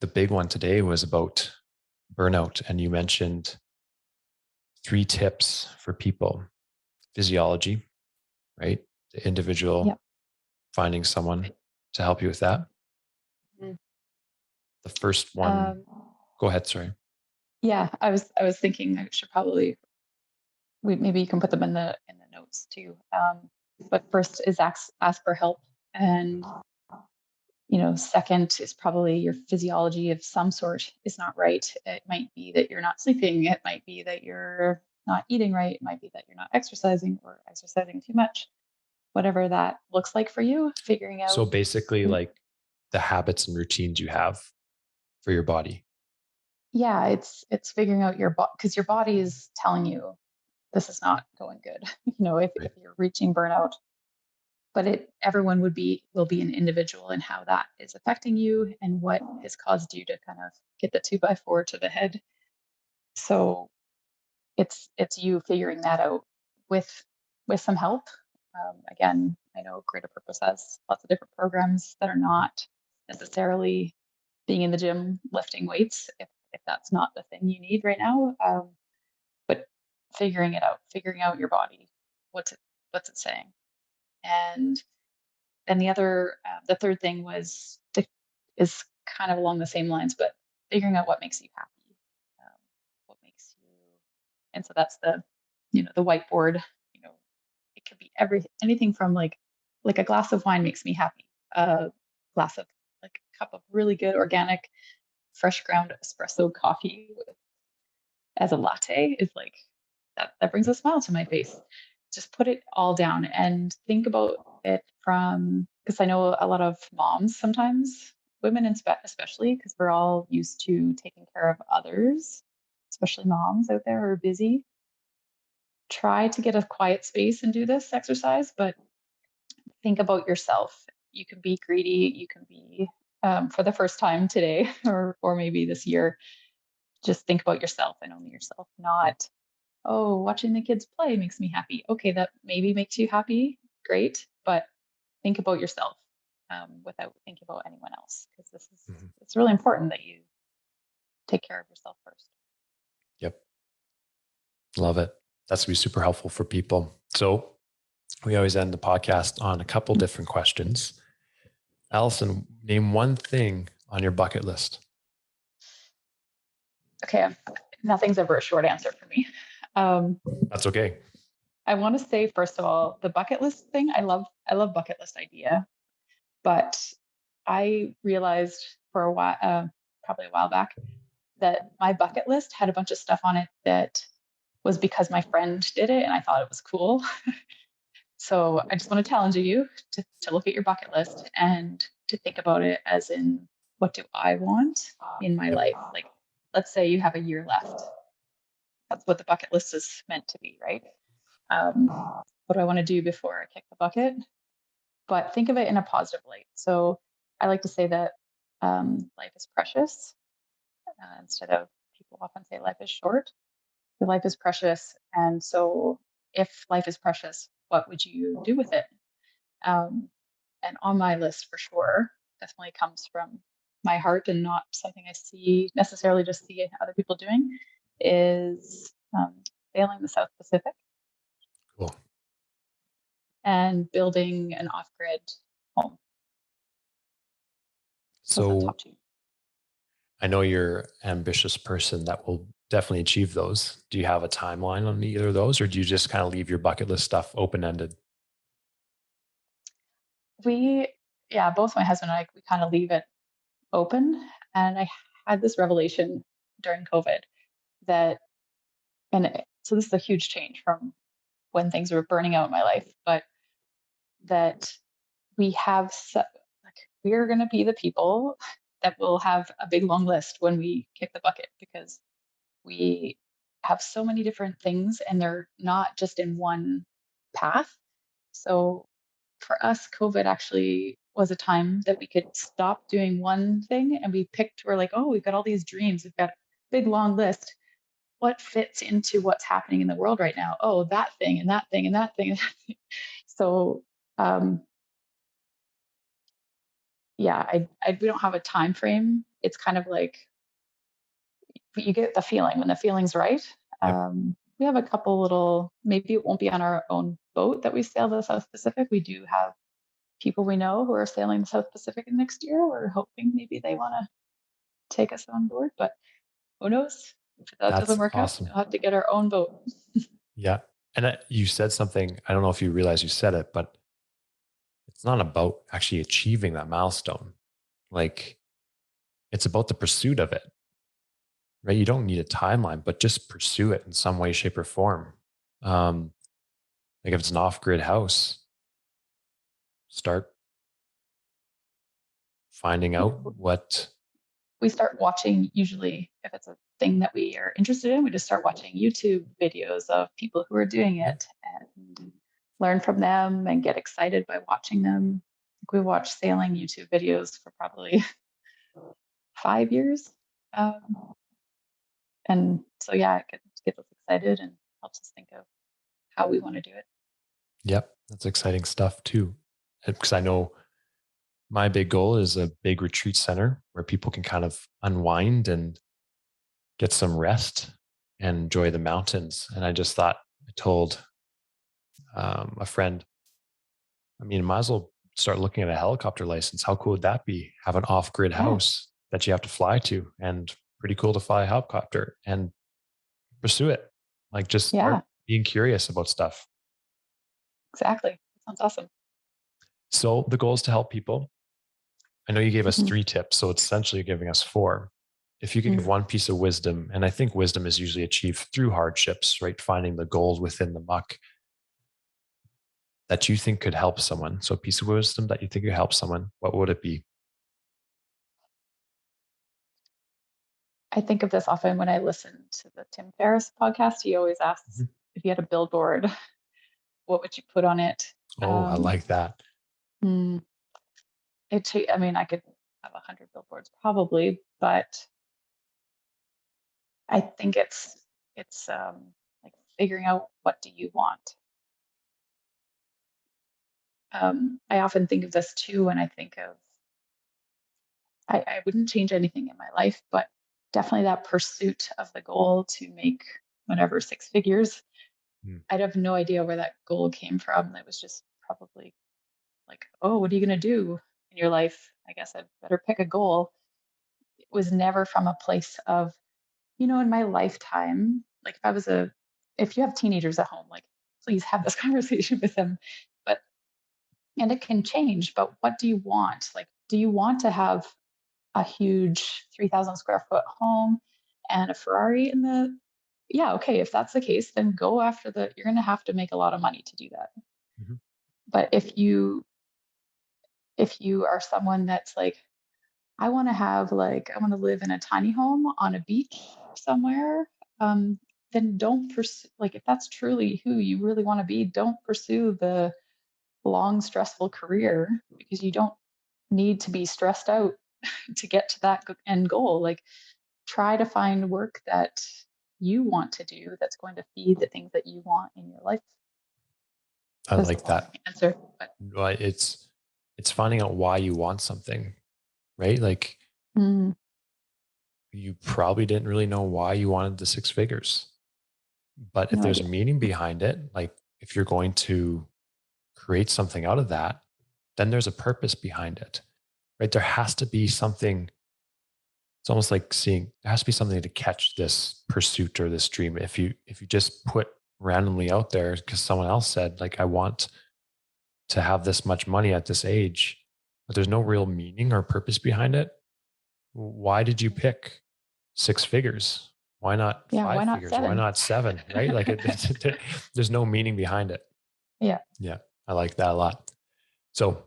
the big one today was about burnout. And you mentioned 3 tips for people: physiology, right? The individual Yep. finding someone to help you with that. Mhm. The first one, Um, go ahead, sorry. yeah, I was thinking I should probably maybe you can put them in the notes too. But first is ask for help, and second is probably your physiology of some sort is not right. It might be that you're not sleeping. It might be that you're not eating right. It might be that you're not exercising or exercising too much. Whatever that looks like for you, figuring So out. basically, Mm, like the habits and routines you have for your body. yeah, it's figuring out your body because your body is telling you this is not going good. If Right. you're reaching burnout, but everyone will be an individual in how that is affecting you and what has caused you to kind of get the 2x4 to the head. So it's you figuring that out with some help. Again, I know Greater Purpose has lots of different programs that are not necessarily being in the gym lifting weights if that's not the thing you need right now. But figuring out your body, what's it what's it saying, and then the third thing is kind of along the same lines, but figuring out what makes you happy, what makes you, and so that's the whiteboard. You know, it could be anything from like a glass of wine makes me happy. A glass of like a cup of really good organic, fresh ground espresso coffee with as a latte is like, that brings a smile to my face. Just put it all down and think about it from, because I know a lot of moms sometimes, women especially, because we're all used to taking care of others, especially moms out there who are busy. Try to get a quiet space and do this exercise, but think about yourself. You can be greedy. You can be, for the first time today, or maybe this year, just think about yourself and only yourself, not, oh, watching the kids play makes me happy. Okay, that maybe makes you happy. Great. But think about yourself, without thinking about anyone else, because Mhm. it's really important that you take care of yourself first. Yep. Love it. That's going to be super helpful for people. So we always end the podcast on a couple different questions. Allyson, name one thing on your bucket list. Okay, nothing's ever a short answer for me. Um, That's okay. I want to say first of all, the bucket list thing. I love bucket list idea, but I realized for a while, probably a while back, that my bucket list had a bunch of stuff on it that was because my friend did it and I thought it was cool. So I just want to challenge you to look at your bucket list and to think about it as in, what do I want in my Yep. life? Like, let's say you have a year left. That's what the bucket list is meant to be, right? What do I want to do before I kick the bucket? But think of it in a positive light. So I like to say that, life is precious, instead of, people often say life is short. The life is precious. And so if life is precious, what would you do with it? Um, and on my list for sure, definitely comes from my heart and not something I see necessarily just see other people doing, is, sailing the South Pacific Cool. and building an off grid home. Those are the So top two. I know you're an ambitious person that will definitely achieve those. Do you have a timeline on either of those, or do you just kind of leave your bucket list stuff open ended? We, yeah, both my husband and I, we kind of leave it open. And I had this revelation during COVID that, so this is a huge change from when things were burning out in my life, but that we have, like, we are going to be the people that will have a big long list when we kick the bucket, because we have so many different things and they're not just in one path. So for us, COVID actually was a time that we could stop doing one thing and we picked, we're like, oh, we've got all these dreams. We've got a big long list. What fits into what's happening in the world right now? Oh, that thing and that thing and that thing. And that thing. So, um, yeah, we don't have a time frame. It's kind of like, you get the feeling when the feeling's right. Yep. We have a couple little, maybe it won't be on our own boat that we sail the South Pacific. We do have people we know who are sailing the South Pacific next year. We're hoping maybe they want to take us on board, but who knows? If that doesn't That's work out, awesome. we'll have to get our own boat. Yeah. And you said something, I don't know if you realize you said it, but it's not about actually achieving that milestone. Like, it's about the pursuit of it, right? You don't need a timeline, but just pursue it in some way, shape, or form. Um, like if it's an off grid house, start finding Yeah, out what. we start watching, usually if it's a thing that we are interested in, we just start watching YouTube videos of people who are doing Yeah. it and learn from them and get excited by watching them. We watched sailing YouTube videos for probably 5 years. Um, and so, yeah, it gets us excited and helps us think of how we want to do it. Yep. That's exciting stuff too. Because I know my big goal is a big retreat center where people can kind of unwind and get some rest and enjoy the mountains. And I just thought, I told a friend, I mean, might as well start looking at a helicopter license. How cool would that be? Have an off grid Yeah. house that you have to fly to, and pretty cool to fly a helicopter and pursue it. Like, just Yeah, start being curious about stuff. exactly. That sounds awesome. So the goal is to help people. I know you gave us Mhm. 3 tips, so it's essentially giving us 4. if you could give one piece of wisdom, and I think wisdom is usually achieved through hardships, right? Finding the gold within the muck that you think could help someone. So a piece of wisdom that you think could help someone, what would it be? I think of this often when I listen to the Tim Ferriss podcast. He always asks, Mhm. if you had a billboard, what would you put on it? Oh, I like that. Hmm, I mean, I could have 100 billboards probably, but I think it's like figuring out, what do you want? I often think of this too when I think of, I wouldn't change anything in my life, but definitely that pursuit of the goal to make whatever 6 figures. Mm. I'd have no idea where that goal came from. That was just probably like, oh, what are you going to do in your life? I guess I'd better pick a goal. It was never from a place of, in my lifetime, like if you have teenagers at home, like, please have this conversation with them. But, and it can change, but what do you want? Like, do you want to have a huge 3,000 square foot home and a Ferrari in the, yeah, okay, if that's the case, then go after you're going to have to make a lot of money to do that. Mhm. But if you are someone that's like, I want to live in a tiny home on a beach somewhere, um, then don't pursue, like, if that's truly who you really want to be, don't pursue the long, stressful career, because you don't need to be stressed out to get to that end goal. Like, try to find work that you want to do that's going to feed the things that you want in your life. I That's a like long that. answer, but Right. It's finding out why you want something, right? Like mm, you probably didn't really know why you wanted the 6 figures. But if no there's a idea. meaning behind it, like if you're going to create something out of that, then there's a purpose behind it, right? There has to be something. It's almost like seeing there has to be something to catch this pursuit or this dream. If you just put randomly out there because someone else said, like, I want to have this much money at this age, but there's no real meaning or purpose behind it. Why did you pick 6 figures? Why not Yeah, why five not figures? Why 7? not seven? Right? Like there's no meaning behind it. Yeah. Yeah, I like that a lot. So,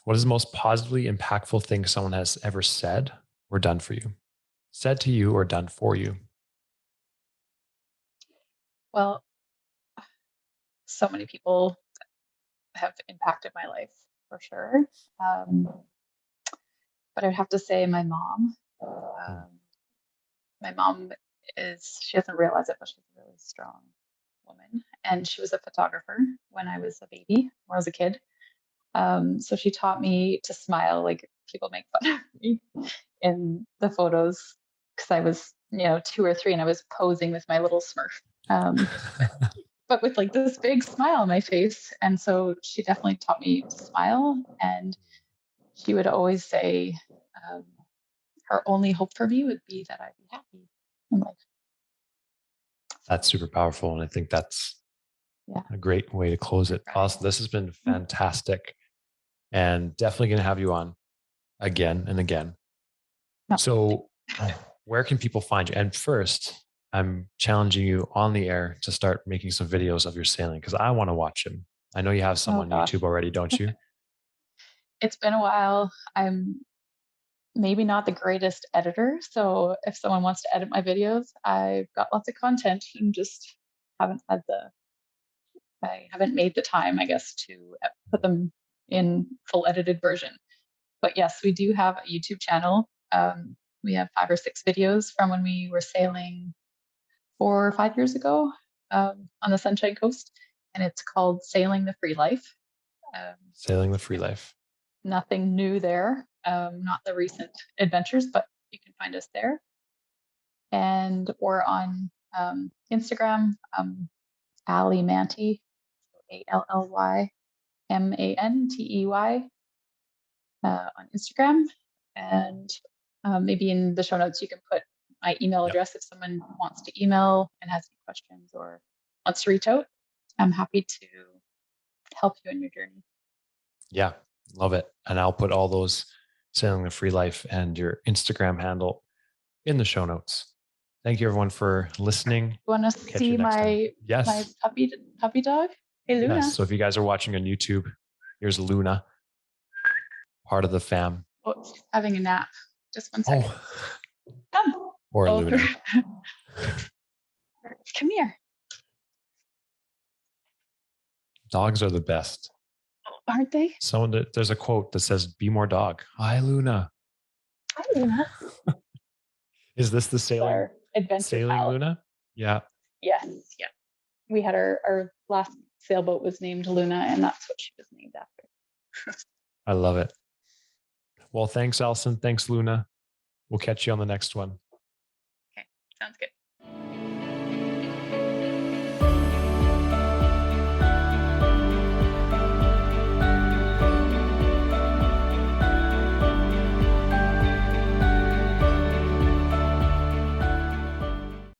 what is the most positively impactful thing someone has ever said or done for you? Said to you or done for you? Well, so many people have impacted my life for sure. Um, but I'd have to say my mom. Mm. My mom she doesn't realize it, but she's a really strong woman. And she was a photographer when I was a baby, when I was a kid. So she taught me to smile. Like, people make fun of me in the photos because I was, 2 or 3, and I was posing with my little Smurf. But with like this big smile on my face. And so she definitely taught me to smile. And she would always say, um, her only hope for me would be that I'd be happy in life. That's So super powerful. And I think that's yeah, a great way to close it. right. Awesome. This has been fantastic and definitely going to have you on again and again. No, So, where can people find you? And first, I'm challenging you on the air to start making some videos of your sailing because I want to watch them. I know you have some oh on gosh, YouTube already, don't you? it's been a while. I'm maybe not the greatest editor, so if someone wants to edit my videos, I've got lots of content and just haven't had the I haven't made the time, I guess, to put them in full edited version. But yes, we do have a YouTube channel. We have 5 or 6 videos from when we were sailing 4 or 5 years ago, on the Sunshine Coast, and it's called Sailing the Free Life. Um, Sailing the Free there's Life. nothing new there, not the recent adventures, but you can find us there. And we're on Instagram, Ally Mantey, ALLYMANTEY, on Instagram. And maybe in the show notes, you can put my email Yep. address if someone wants to email and has any questions or wants to reach out. I'm happy to help you in your journey. Yeah. Love it. And I'll put all those Sailing the Free Life and your Instagram handle in the show notes. Thank you everyone for listening. You want to Catch you see next time. my Yes. puppy dog? Hey, Luna. Yes. So if you guys are watching on YouTube, here's Luna, part of the fam. Oh, she's having a nap. Just 1 second. Oh, Come. or Luna. Come here. Dogs are the best. Aren't they? There's a quote that says, "Be more dog." Hi, Luna. Hi, Luna. Is this the sailing adventure pal. Luna? Yeah. Yes. Yeah. We had our last sailboat was named Luna, and that's what she was named after. I love it. Well, thanks, Allyson. Thanks, Luna. We'll catch you on the next one. Okay. Sounds good.